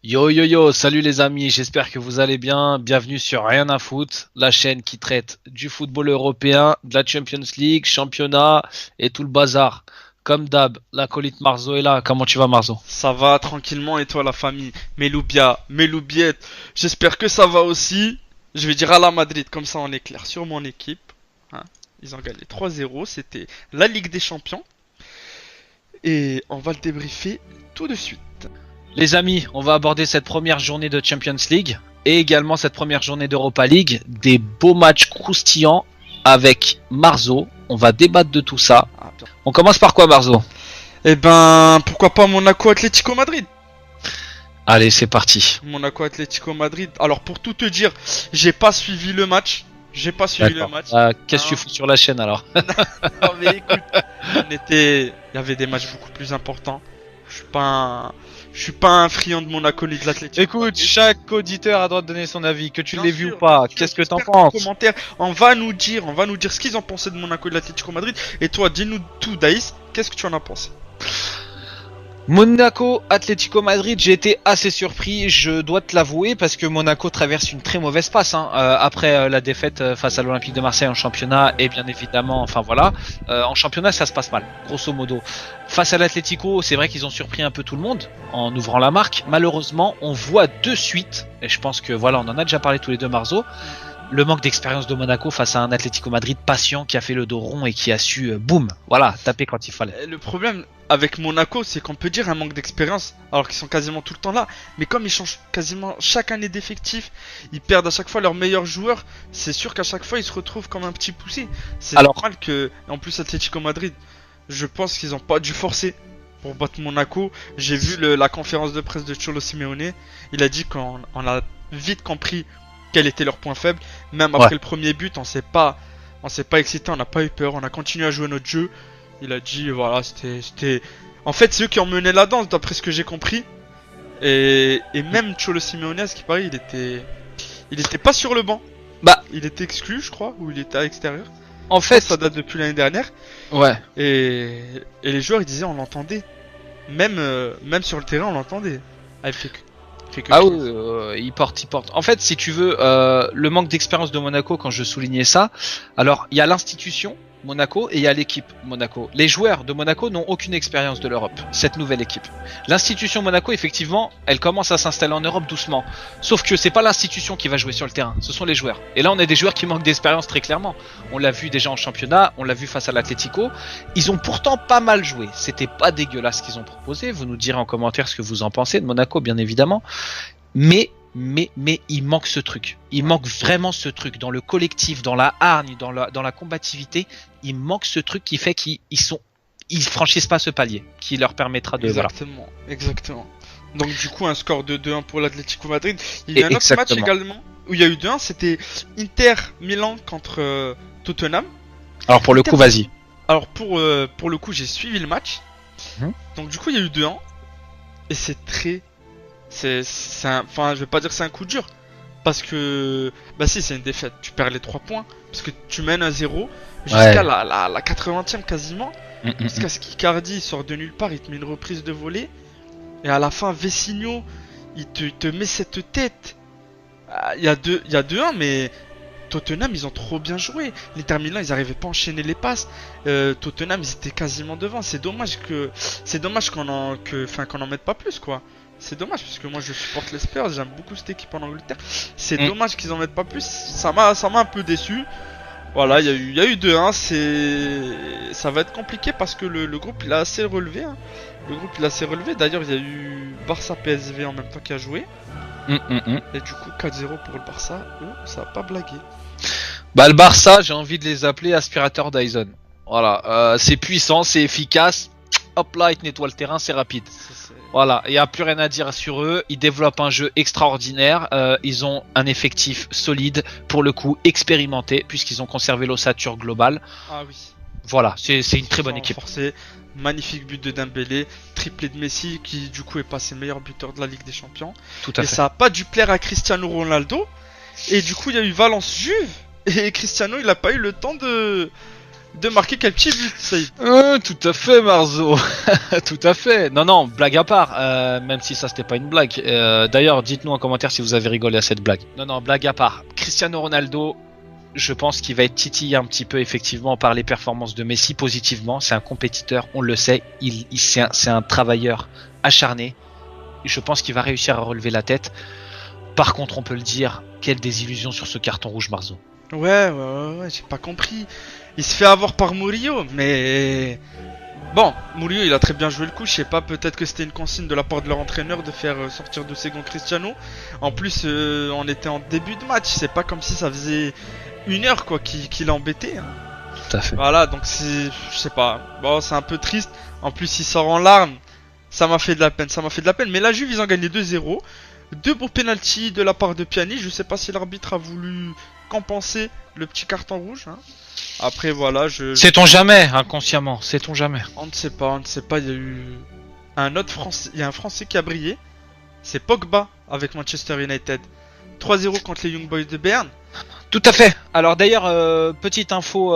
Yo yo yo, salut les amis, j'espère que vous allez bien. Bienvenue sur Rien à Foot, la chaîne qui traite du football européen, de la Champions League, championnat et tout le bazar. Comme d'hab, l'acolyte Marzo est là. Comment tu vas Marzo? Ça va tranquillement et toi la famille? Meloubia, Meloubiette, j'espère que ça va aussi. Je vais dire à la Madrid, comme ça on est clair sur mon équipe. Hein. Ils ont gagné 3-0, c'était la Ligue des Champions. Et on va le débriefer tout de suite. Les amis, on va aborder cette première journée de Champions League et également cette première journée d'Europa League. Des beaux matchs croustillants avec Marzo. On va débattre de tout ça. Ah, bien. On commence par quoi Marzo? Eh ben, pourquoi pas Monaco Atlético Madrid? Allez, c'est parti. Monaco Atlético Madrid. Alors pour tout te dire, j'ai pas suivi le match. J'ai pas suivi le D'accord. match. Qu'est-ce que tu fous sur la chaîne alors? Non mais écoute, il y avait des matchs beaucoup plus importants. Je suis pas un, je suis pas un friand de Monaco ni de l'Atlético. Écoute, chaque auditeur a droit de donner son avis, que tu Bien l'aies vu ou sûr, pas. bien sûr. Qu'est-ce que t'en J'espère qu'en penses? commentaire, on va nous dire ce qu'ils ont pensé de Monaco et de l'Atlético Madrid. Et toi, dis-nous tout, Daïs, qu'est-ce que tu en as pensé? Monaco, Atlético Madrid, j'ai été assez surpris, je dois te l'avouer, parce que Monaco traverse une très mauvaise passe après la défaite face à l'Olympique de Marseille en championnat, et bien évidemment, enfin voilà, en championnat ça se passe mal, grosso modo. Face à l'Atlético, c'est vrai qu'ils ont surpris un peu tout le monde en ouvrant la marque. Malheureusement, on voit de suite, et je pense que voilà, on en a déjà parlé tous les deux, Marzo, le manque d'expérience de Monaco face à un Atlético Madrid patient qui a fait le dos rond et qui a su, boum, voilà, taper quand il fallait. Le problème avec Monaco, c'est qu'on peut dire un manque d'expérience, alors qu'ils sont quasiment tout le temps là. Mais comme ils changent quasiment chaque année d'effectif, ils perdent à chaque fois leurs meilleurs joueurs. C'est sûr qu'à chaque fois, ils se retrouvent comme un petit poussé. C'est Alors, normal que, en plus, Atlético Madrid, je pense qu'ils ont pas dû forcer pour battre Monaco. J'ai vu la conférence de presse de Cholo Simeone. Il a dit qu'on a vite compris quel était leur point faible. Même ouais. après le premier but, on s'est pas excité, on n'a pas eu peur, on a continué à jouer notre jeu. Il a dit, voilà, En fait, c'est eux qui ont mené la danse, d'après ce que j'ai compris. Et même Cholo Simeone, à ce qui paraît, il était pas sur le banc. Bah, Il était exclu, je crois, ou il était à l'extérieur. en Je pense que fait, ça date depuis l'année dernière. ouais. Et les joueurs, ils disaient, on l'entendait. Même sur le terrain, on l'entendait. Ah, il fait que Ah oui, crier. il porte, il porte. En fait, si tu veux, le manque d'expérience de Monaco, quand je soulignais ça, alors il y a l'institution Monaco et il y a l'équipe Monaco. Les joueurs de Monaco n'ont aucune expérience de l'Europe, cette nouvelle équipe. L'institution Monaco, effectivement, elle commence à s'installer en Europe doucement. Sauf que c'est pas l'institution qui va jouer sur le terrain, ce sont les joueurs. Et là, on a des joueurs qui manquent d'expérience très clairement. On l'a vu déjà en championnat, on l'a vu face à l'Atlético. Ils ont pourtant pas mal joué. C'était pas dégueulasse ce qu'ils ont proposé. Vous nous direz en commentaire ce que vous en pensez de Monaco, bien évidemment. Mais il manque ce truc. Il manque vraiment ce truc dans le collectif, dans la hargne, dans la combativité. Il manque ce truc qui fait ils franchissent pas ce palier, qui leur permettra de voilà. Exactement, exactement. Donc du coup un score de 2-1 pour l'Atlético Madrid. Il y a un autre match Exactement. également où il y a eu 2-1, c'était Inter Milan contre Tottenham. Alors pour le Inter, coup, vas-y. alors pour le coup j'ai suivi le match. Mhm. Donc du coup il y a eu 2-1 et enfin je vais pas dire que c'est un coup dur parce que bah si c'est une défaite, tu perds les 3 points parce que tu mènes à 0 jusqu'à Ouais. la 80e quasiment. Mm. Jusqu'à ce qu'Icardi sort de nulle part, il te met une reprise de volée. Et à la fin, Vecino, il te met cette tête. Ah, il y a 2-1, mais Tottenham, ils ont trop bien joué. L'Inter Milan, ils arrivaient pas à enchaîner les passes. Tottenham, ils étaient quasiment devant. C'est dommage qu'on en mette pas plus, quoi. C'est dommage parce que moi je supporte les Spurs, j'aime beaucoup cette équipe en Angleterre. C'est Mm. dommage qu'ils en mettent pas plus. Ça m'a un peu déçu. Voilà, il y a eu 2-1, ça va être compliqué parce que le groupe il a assez relevé. Hein. Le groupe il a assez relevé. D'ailleurs, il y a eu Barça PSV en même temps qui a joué. Mm. Et du coup, 4-0 pour le Barça. Oh, ça a pas blagué. Bah le Barça, j'ai envie de les appeler aspirateurs Dyson. Voilà, c'est puissant, c'est efficace. Hop là, ils te nettoient le terrain, c'est rapide. Voilà, il n'y a plus rien à dire sur eux. Ils développent un jeu extraordinaire. Ils ont un effectif solide, pour le coup expérimenté, puisqu'ils ont conservé l'ossature globale. Ah oui. Voilà, c'est une très bonne équipe. Renforcé. Magnifique but de Dembélé. Triplé de Messi qui du coup est passé meilleur buteur de la Ligue des Champions. Tout à Et fait. ça a pas dû plaire à Cristiano Ronaldo. Et du coup, il y a eu Valence Juve. Et Cristiano, il a pas eu le temps de marquer quel petit but, Saïd. Tout à fait, Marzo. Tout à fait. Non, blague à part. Même si ça c'était pas une blague. D'ailleurs, dites-nous en commentaire si vous avez rigolé à cette blague. Non, blague à part. Cristiano Ronaldo, je pense qu'il va être titillé un petit peu effectivement par les performances de Messi positivement. C'est un compétiteur, on le sait. C'est un travailleur acharné. Je pense qu'il va réussir à relever la tête. Par contre, on peut le dire, quelle désillusion sur ce carton rouge, Marzo. Ouais, j'ai pas compris. Il se fait avoir par Murillo, mais... Bon, Murillo, il a très bien joué le coup, je sais pas, peut-être que c'était une consigne de la part de leur entraîneur de faire sortir de Second Cristiano. En plus, on était en début de match, c'est pas comme si ça faisait 1 heure quoi qu'il embêtait. Hein. Tout à fait. Voilà, donc je sais pas, bon, c'est un peu triste. En plus, il sort en larmes, ça m'a fait de la peine, mais la Juve, ils ont gagné 2-0. 2 beaux penalty de la part de Pjanic, je sais pas si l'arbitre a voulu compenser le petit carton rouge. Hein. Après voilà, Sait-on jamais, inconsciemment, sait-on jamais. On ne sait pas, il y a eu un autre Français, il y a un Français qui a brillé, c'est Pogba avec Manchester United. 3-0 contre les Young Boys de Berne. Tout à fait. Alors d'ailleurs, petite info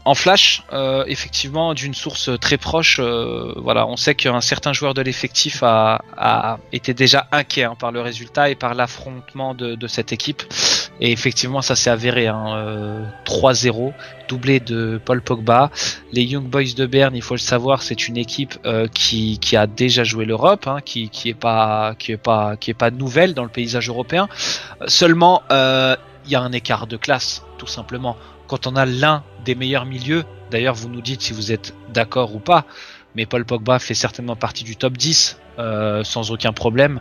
en flash, effectivement, d'une source très proche, voilà, on sait qu'un certain joueur de l'effectif a été déjà inquiet par le résultat et par l'affrontement de cette équipe. Et effectivement, ça s'est avéré. 3-0, doublé de Paul Pogba. Les Young Boys de Berne, il faut le savoir, c'est une équipe qui a déjà joué l'Europe, qui est pas nouvelle dans le paysage européen. Seulement, il y a un écart de classe, tout simplement. Quand on a l'un des meilleurs milieux, d'ailleurs vous nous dites si vous êtes d'accord ou pas, mais Paul Pogba fait certainement partie du top 10 sans aucun problème.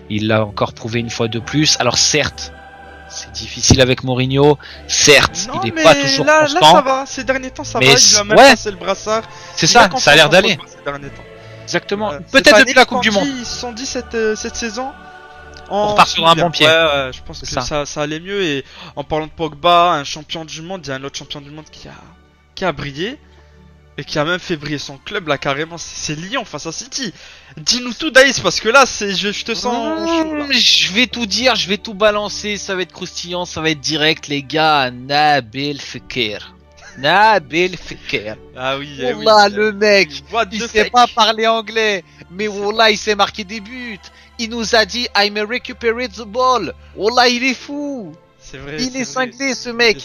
Il l'a encore prouvé une fois de plus. Alors certes, c'est difficile avec Mourinho, certes, il n'est pas toujours constant. Là ça va, ces derniers temps ça va, il a même passé le brassard. C'est ça a l'air d'aller. Exactement. Peut-être depuis la Coupe du Monde. Ils se sont dit cette saison. On repart sur un bon pied. Ouais, je pense que ça allait mieux. Et en parlant de Pogba, un champion du monde, il y a un autre champion du monde qui a brillé. Et qui a même fait briller son club là carrément. C'est Lyon face à City. Dis-nous tout Daïs parce que là je te sens chaud, là. Je vais tout dire, je vais tout balancer. Ça va être croustillant, ça va être direct les gars. Nabil Fekir. Ah oui, Wallah, le mec, il sait pas parler anglais, mais Wallah, il sait marquer des buts. Il nous a dit I may recuperate the ball. Wallah, il est fou. C'est vrai. Il est cinglé, ce mec.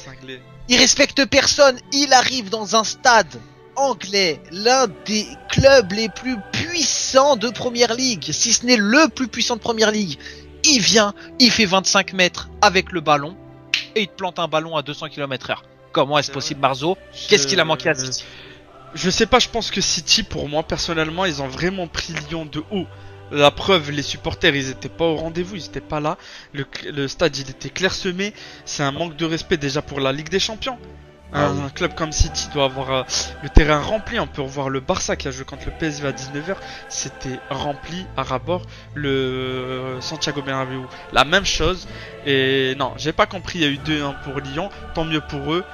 Il respecte personne. Il arrive dans un stade anglais, l'un des clubs les plus puissants de Première Ligue, si ce n'est le plus puissant de Première Ligue. Il vient, il fait 25 mètres avec le ballon et il te plante un ballon à 200 km/h. Comment est-ce possible, Marzo? Qu'est-ce qu'il a manqué à City? Je sais pas, je pense que City, pour moi, personnellement, ils ont vraiment pris Lyon de haut. La preuve, les supporters, ils étaient pas au rendez-vous, ils étaient pas là. Le stade, il était clairsemé. C'est un manque de respect déjà pour la Ligue des Champions. Un club comme City doit avoir le terrain rempli. On peut revoir le Barça qui a joué contre le PSV à 19h. C'était rempli à rabord. Le Santiago Bernabéu, la même chose. Et non, j'ai pas compris. Il y a eu 2-1 pour Lyon. Tant mieux pour eux.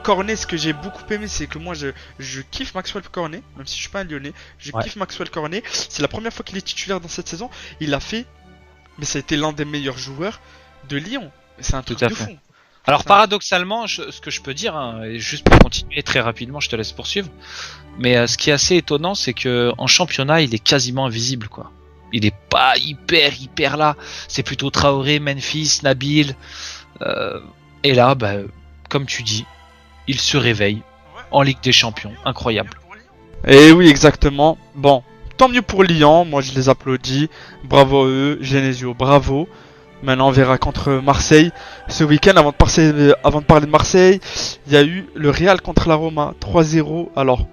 Cornet, ce que j'ai beaucoup aimé, c'est que moi je kiffe Maxwell Cornet. Même si je suis pas un Lyonnais, je kiffe Maxwell Cornet. C'est la première fois qu'il est titulaire dans cette saison. Il a fait, mais ça a été l'un des meilleurs joueurs de Lyon. C'est un truc de fou. Alors paradoxalement, ce que je peux dire, et juste pour continuer très rapidement, je te laisse poursuivre, mais ce qui est assez étonnant, c'est que en championnat, il est quasiment invisible, quoi. Il est pas hyper là. C'est plutôt Traoré, Memphis, Nabil, et là, comme tu dis, il se réveille en Ligue des Champions, incroyable. Et oui, exactement. Bon, tant mieux pour Lyon. Moi, je les applaudis. Bravo à eux, Genesio, bravo. Maintenant, on verra contre Marseille. Ce week-end, avant de parler de Marseille, il y a eu le Real contre la Roma, 3-0. Alors,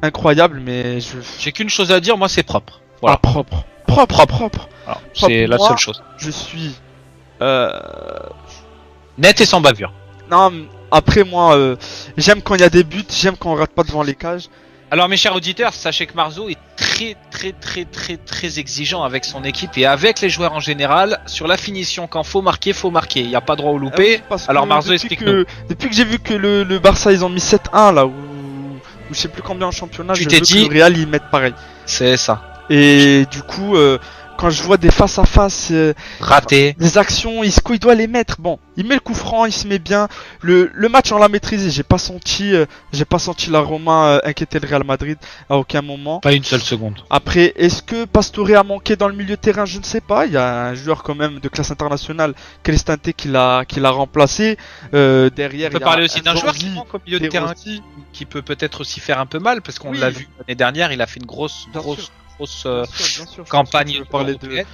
incroyable, mais j'ai qu'une chose à dire, moi, c'est propre. Voilà. Ah, propre. Alors, c'est la seule chose. Je suis net et sans bavure. Non, après moi, j'aime quand il y a des buts, j'aime quand on rate pas devant les cages. Alors mes chers auditeurs, sachez que Marzo est très exigeant avec son équipe et avec les joueurs en général sur la finition. Quand faut marquer, il n'y a pas droit au loupé. Oui, alors Marzo, explique-nous. Depuis que j'ai vu que le Barça ils ont mis 7-1 là, ou je sais plus combien en championnat, tu je t'es veux dit que le Real ils mettent pareil. C'est ça. Et du coup, quand je vois des face à face, Raté. des actions, Isco il doit les mettre. Bon, il met le coup franc, il se met bien. Le match on l'a maîtrisé. J'ai pas senti la Roma inquiéter le Real Madrid à aucun moment. Pas une seule seconde. Après, est-ce que Pastore a manqué dans le milieu de terrain? Je ne sais pas. Il y a un joueur quand même de classe internationale, Cristante, qui l'a remplacé. Derrière, On peut il y a parler aussi d'un joueur qui Nzonzi, manque au milieu de De terrain, Rossi. qui peut peut-être aussi faire un peu mal, parce qu'on Oui. l'a vu l'année dernière, il a fait une grosse Bien sûr. euh, Bien sûr, je campagne pense que tu veux parler européenne.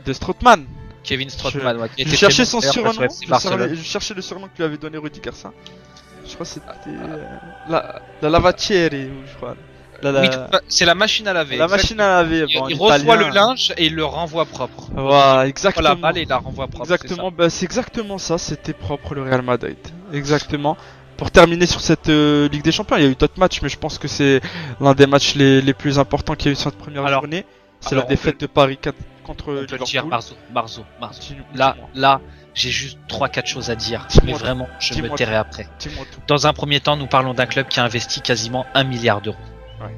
de Strootman. Kevin Strootman, ouais, qui Je était cherchais très son bon d'ailleurs, surnom. face au FC Barcelone. Je cherchais le surnom que lui avait donné Rudi Garcia. Je crois que c'était la Lavatière, je crois. Oui, c'est la machine à laver. La machine à laver. Il, Bon, il italien. reçoit le linge et il le renvoie propre. Voilà, Il reçoit exactement. la balle et il la renvoie propre. Exactement, bah, c'est exactement ça, c'était propre le Real Madrid. Exactement. Pour terminer sur cette Ligue des Champions, il y a eu d'autres matchs, mais je pense que c'est l'un des matchs les plus importants qu'il y a eu sur cette première journée. C'est la défaite de Paris contre On peut le dire, Liverpool. Marzo. Dis-moi. Là, j'ai juste 3-4 choses à dire. Dis-moi Mais tout. vraiment, je me Dis-moi tairai après. Dis-moi tout. Dans un premier temps, nous parlons d'un club qui a investi quasiment 1 milliard d'euros. Ouais.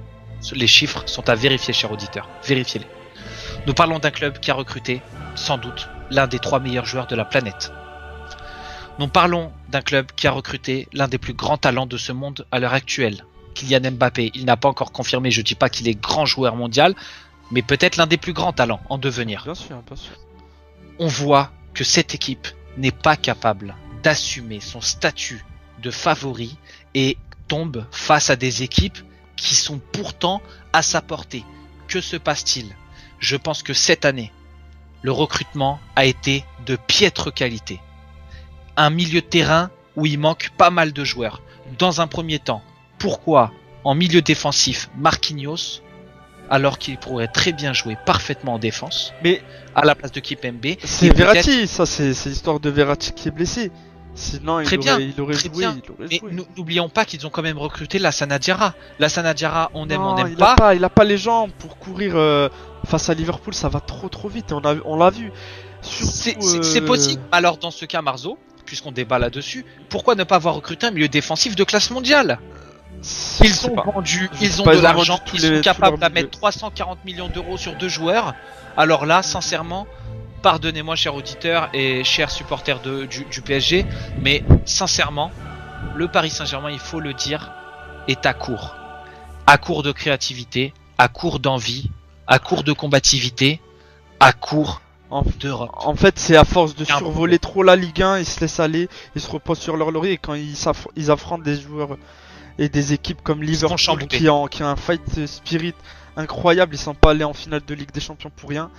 Les chiffres sont à vérifier, chers auditeurs. Vérifiez-les. Nous parlons d'un club qui a recruté, sans doute, l'un des 3 meilleurs joueurs de la planète. Nous parlons d'un club qui a recruté l'un des plus grands talents de ce monde à l'heure actuelle, Kylian Mbappé. Il n'a pas encore confirmé, je dis pas qu'il est grand joueur mondial, mais peut-être l'un des plus grands talents en devenir. Bien sûr, bien sûr. On voit que cette équipe n'est pas capable d'assumer son statut de favori et tombe face à des équipes qui sont pourtant à sa portée. Que se passe-t-il? Je pense que cette année, le recrutement a été de piètre qualité. Un milieu de terrain où il manque pas mal de joueurs. Dans un premier temps, pourquoi en milieu défensif Marquinhos alors qu'il pourrait très bien jouer parfaitement en défense, Mais à la place de Kimpembe? c'est Verratti, ça c'est l'histoire de Verratti qui est blessé. Sinon, Très bien, il aurait très joué. bien. Il aurait Mais joué. n'oublions pas qu'ils ont quand même recruté Lassana Diarra. Lassana Diarra, on aime, Non, on n'aime il pas. il a pas les jambes pour courir face à Liverpool, ça va trop vite. Et on l'a vu. Surtout, C'est possible. Alors dans ce cas, Marzo, puisqu'on débat là-dessus, pourquoi ne pas avoir recruté un milieu défensif de classe mondiale? Ils ont vendu, ils ont de l'argent, ils sont capables de mettre 340 millions d'euros sur 2 joueurs. Alors là, sincèrement, pardonnez-moi, chers auditeurs et chers supporters du PSG, mais sincèrement, le Paris Saint-Germain, il faut le dire, est à court de créativité, à court d'envie, à court de combativité, à court d'Europe. En fait, c'est à force de survoler trop la Ligue 1, ils se laissent aller, ils se reposent sur leur laurier. Et quand ils affrontent des joueurs et des équipes comme Liverpool qui ont un fight spirit incroyable, ils sont pas allés en finale de Ligue des Champions pour rien.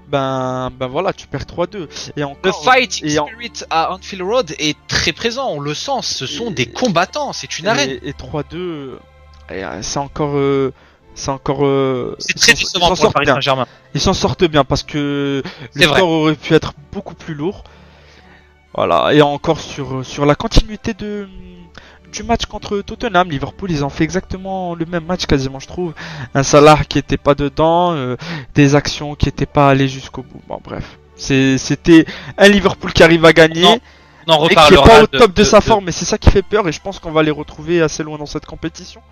Ben voilà, tu perds 3-2. Et encore, le fighting spirit à Anfield Road est très présent, on le sent, ce sont des combattants, c'est une arène. Et 3-2, c'est encore... c'est très décevant pour le Paris Saint-Germain. Ils s'en sortent bien parce que le score aurait pu être beaucoup plus lourd. Voilà, et encore sur la continuité du match contre Tottenham, Liverpool, ils ont fait exactement le même match quasiment, je trouve. Un Salah qui était pas dedans, des actions qui étaient pas allées jusqu'au bout. Bon, bref, c'était un Liverpool qui arrive à gagner. On en et qui est pas au top de sa forme, mais c'est ça qui fait peur et je pense qu'on va les retrouver assez loin dans cette compétition.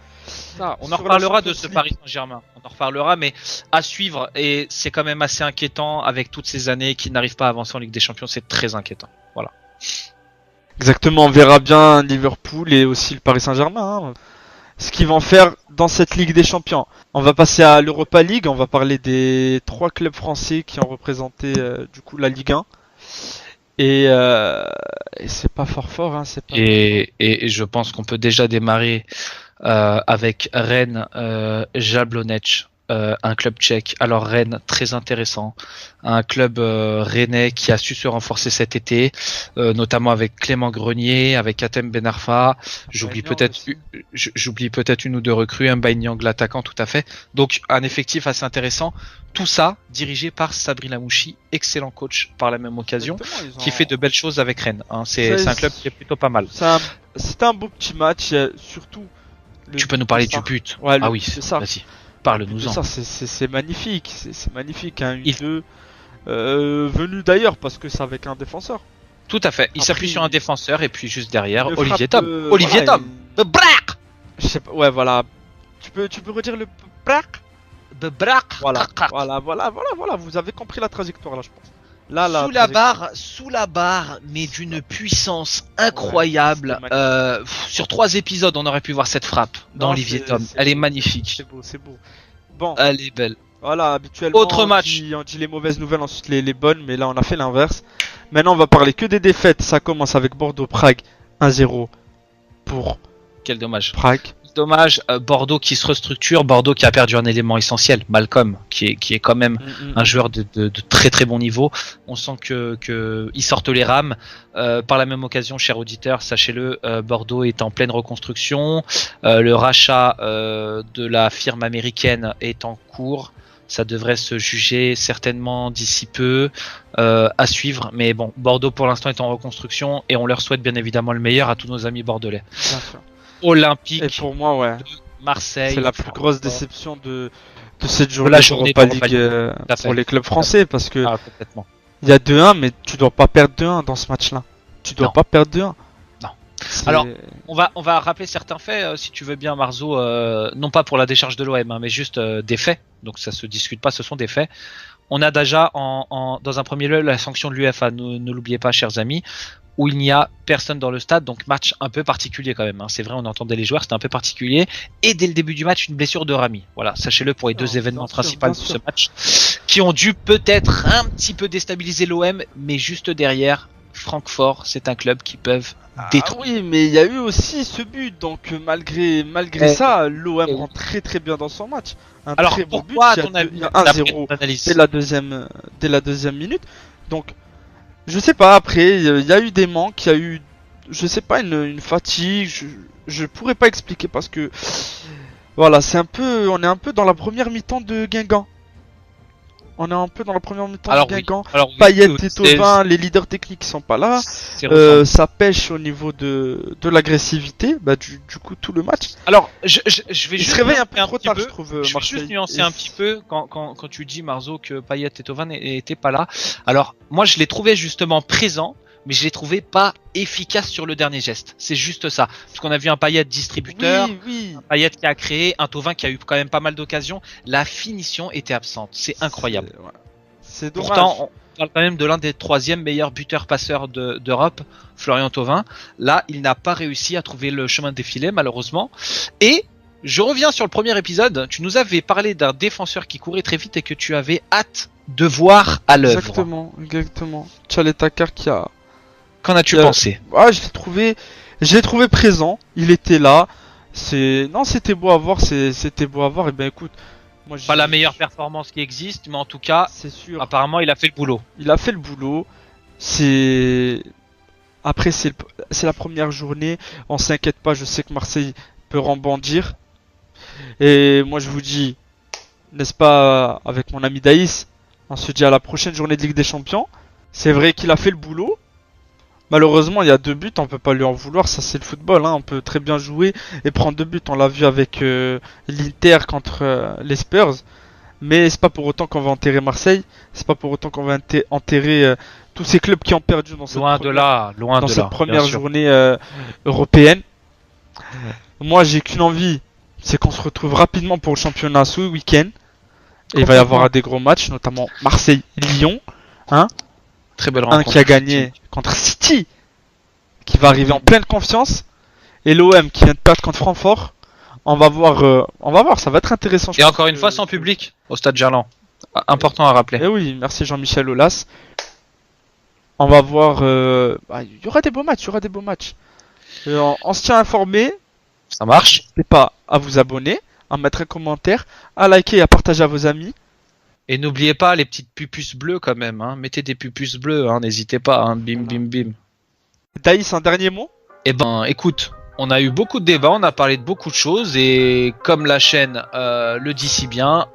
Ça, on en reparlera de ce Paris Saint-Germain, on en reparlera, mais à suivre, et c'est quand même assez inquiétant avec toutes ces années qui n'arrivent pas à avancer en Ligue des Champions, c'est très inquiétant. Voilà. Exactement, on verra bien Liverpool et aussi le Paris Saint-Germain, hein, ce qu'ils vont faire dans cette Ligue des Champions. On va passer à l'Europa League, on va parler des 3 clubs français qui ont représenté du coup la Ligue 1. Et c'est pas fort, hein, c'est pas et je pense qu'on peut déjà démarrer avec Rennes, Jablonec, un club tchèque. Alors Rennes, très intéressant, un club rennais qui a su se renforcer cet été, notamment avec Clément Grenier, avec Hatem Ben Arfa. J'oublie peut-être une ou deux recrues, un Baïniang, l'attaquant, tout à fait. Donc un effectif assez intéressant. Tout ça dirigé par Sabri Lamouchi, excellent coach par la même occasion, qui fait de belles choses avec Rennes. Hein. C'est un club qui est plutôt pas mal. C'était un beau petit match, surtout. Tu peux nous parler du but? Ouais, ah oui, vas-y, parle-nous-en. C'est magnifique, c'est magnifique, hein, venu d'ailleurs parce que c'est avec un défenseur. Tout à fait, il s'appuie sur un défenseur et puis juste derrière, Olivier Tom. Olivier Tom. Le braque. Je sais pas, ouais voilà. Tu peux redire le braque? Voilà, voilà, vous avez compris la trajectoire là, je pense. Là, Sous la barre, mais d'une puissance incroyable. Ouais, Sur 3 épisodes, on aurait pu voir cette frappe dans Non, Olivier Tom. Elle est magnifique. C'est beau. Bon, Elle est belle. voilà, habituellement, Autre match. on dit les mauvaises nouvelles, ensuite les bonnes, mais là, on a fait l'inverse. Maintenant, on va parler que des défaites. Ça commence avec Bordeaux-Prague, 1-0 pour Quel dommage. Prague. Dommage, Bordeaux qui se restructure, Bordeaux qui a perdu un élément essentiel, Malcolm, qui est quand même un joueur de très très bon niveau. On sent que ils sortent les rames. Par la même occasion, cher auditeur, sachez-le, Bordeaux est en pleine reconstruction. Le rachat de la firme américaine est en cours. Ça devrait se juger certainement d'ici peu, à suivre. Mais bon, Bordeaux pour l'instant est en reconstruction et on leur souhaite bien évidemment le meilleur à tous nos amis bordelais. Bien sûr. Olympique. Et pour moi, ouais. Marseille. C'est la plus grosse déception de cette journée d'Europa League pour les clubs français parce que complètement. Il y a 2-1, mais tu dois pas perdre 2-1 dans ce match-là. Tu dois pas perdre 2-1. Non. Alors, on va rappeler certains faits, si tu veux bien, Marzo, non pas pour la décharge de l'OM, mais juste des faits. Donc ça se discute pas, ce sont des faits. On a déjà dans un premier lieu la sanction de l'UEFA, ne l'oubliez pas, chers amis, où il n'y a personne dans le stade, donc match un peu particulier quand même. C'est vrai, on entendait les joueurs, c'était un peu particulier. Et dès le début du match, une blessure de Rami. Voilà, sachez-le pour les deux événements principaux de ce match, qui ont dû peut-être un petit peu déstabiliser l'OM, mais juste derrière, Francfort, c'est un club qui peuvent détruire. Oui, mais il y a eu aussi ce but, donc malgré ça, l'OM rentre très très bien dans son match. Alors très pourquoi but, ton avis 1-0 dès la deuxième minute. Donc je sais pas, après, il y a eu des manques, il y a eu, je sais pas, une fatigue, je pourrais pas expliquer parce que, voilà, on est un peu dans la première mi-temps de Guingamp. De Guingamp. Payet et Thauvin, les leaders techniques sont pas là. Ça pêche au niveau de l'agressivité, du coup, tout le match. Alors, je vais juste se réveille un peu trop tard, je trouve. Je vais juste nuancer un petit peu quand tu dis, Marzo, que Payet et Thauvin n'étaient pas là. Alors, moi, je les trouvais justement présents, mais je les trouvais pas efficaces sur le dernier geste. C'est juste ça. Parce qu'on a vu un Payet distributeur, un Payet qui a créé, un Thauvin qui a eu quand même pas mal d'occasions. La finition était absente. C'est incroyable. C'est dommage. Pourtant, on parle quand même de l'un des 3e meilleurs buteurs passeurs d'Europe, Florian Thauvin. Là, il n'a pas réussi à trouver le chemin des filets, malheureusement. Et je reviens sur le premier épisode. Tu nous avais parlé d'un défenseur qui courait très vite et que tu avais hâte de voir à l'œuvre. Exactement. Tchaletakar qui a... Qu'en as-tu pensé? Je l'ai trouvé présent. Il était là. C'était beau à voir. C'était beau à voir. Et ben écoute, moi, pas la meilleure performance qui existe, mais en tout cas, c'est sûr. Apparemment, il a fait le boulot. Après, c'est la première journée. On s'inquiète pas. Je sais que Marseille peut rebondir. Et moi, je vous dis, n'est-ce pas, avec mon ami Daïs, on se dit à la prochaine journée de Ligue des Champions. C'est vrai qu'il a fait le boulot. Malheureusement, il y a 2 buts, on peut pas lui en vouloir, ça c'est le football, on peut très bien jouer et prendre 2 buts, on l'a vu avec l'Inter contre les Spurs, mais c'est pas pour autant qu'on va enterrer Marseille, c'est pas pour autant qu'on va enterrer tous ces clubs qui ont perdu dans cette première journée européenne. Moi, j'ai qu'une envie, c'est qu'on se retrouve rapidement pour le championnat ce week-end, et il va y avoir des gros matchs, notamment Marseille-Lyon, Très belle rencontre. Qui a gagné contre City, qui va arriver en pleine confiance, et l'OM qui vient de perdre contre Francfort. On va voir, ça va être intéressant. Et encore une fois sans public au stade Gerland. Important à rappeler. Et oui, merci Jean-Michel Aulas. On va voir. Il y aura des beaux matchs. On se tient informé. Ça marche. N'hésitez pas à vous abonner, à mettre un commentaire, à liker et à partager à vos amis. Et n'oubliez pas les petites pupus bleues quand même. Mettez des pupus bleues, n'hésitez pas. Bim, bim, bim. Daïs, un dernier mot? Eh ben, écoute, on a eu beaucoup de débats, on a parlé de beaucoup de choses et comme la chaîne le dit si bien,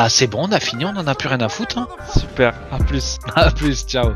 c'est bon, on a fini, on en a plus rien à foutre. Super, à plus. À plus, ciao.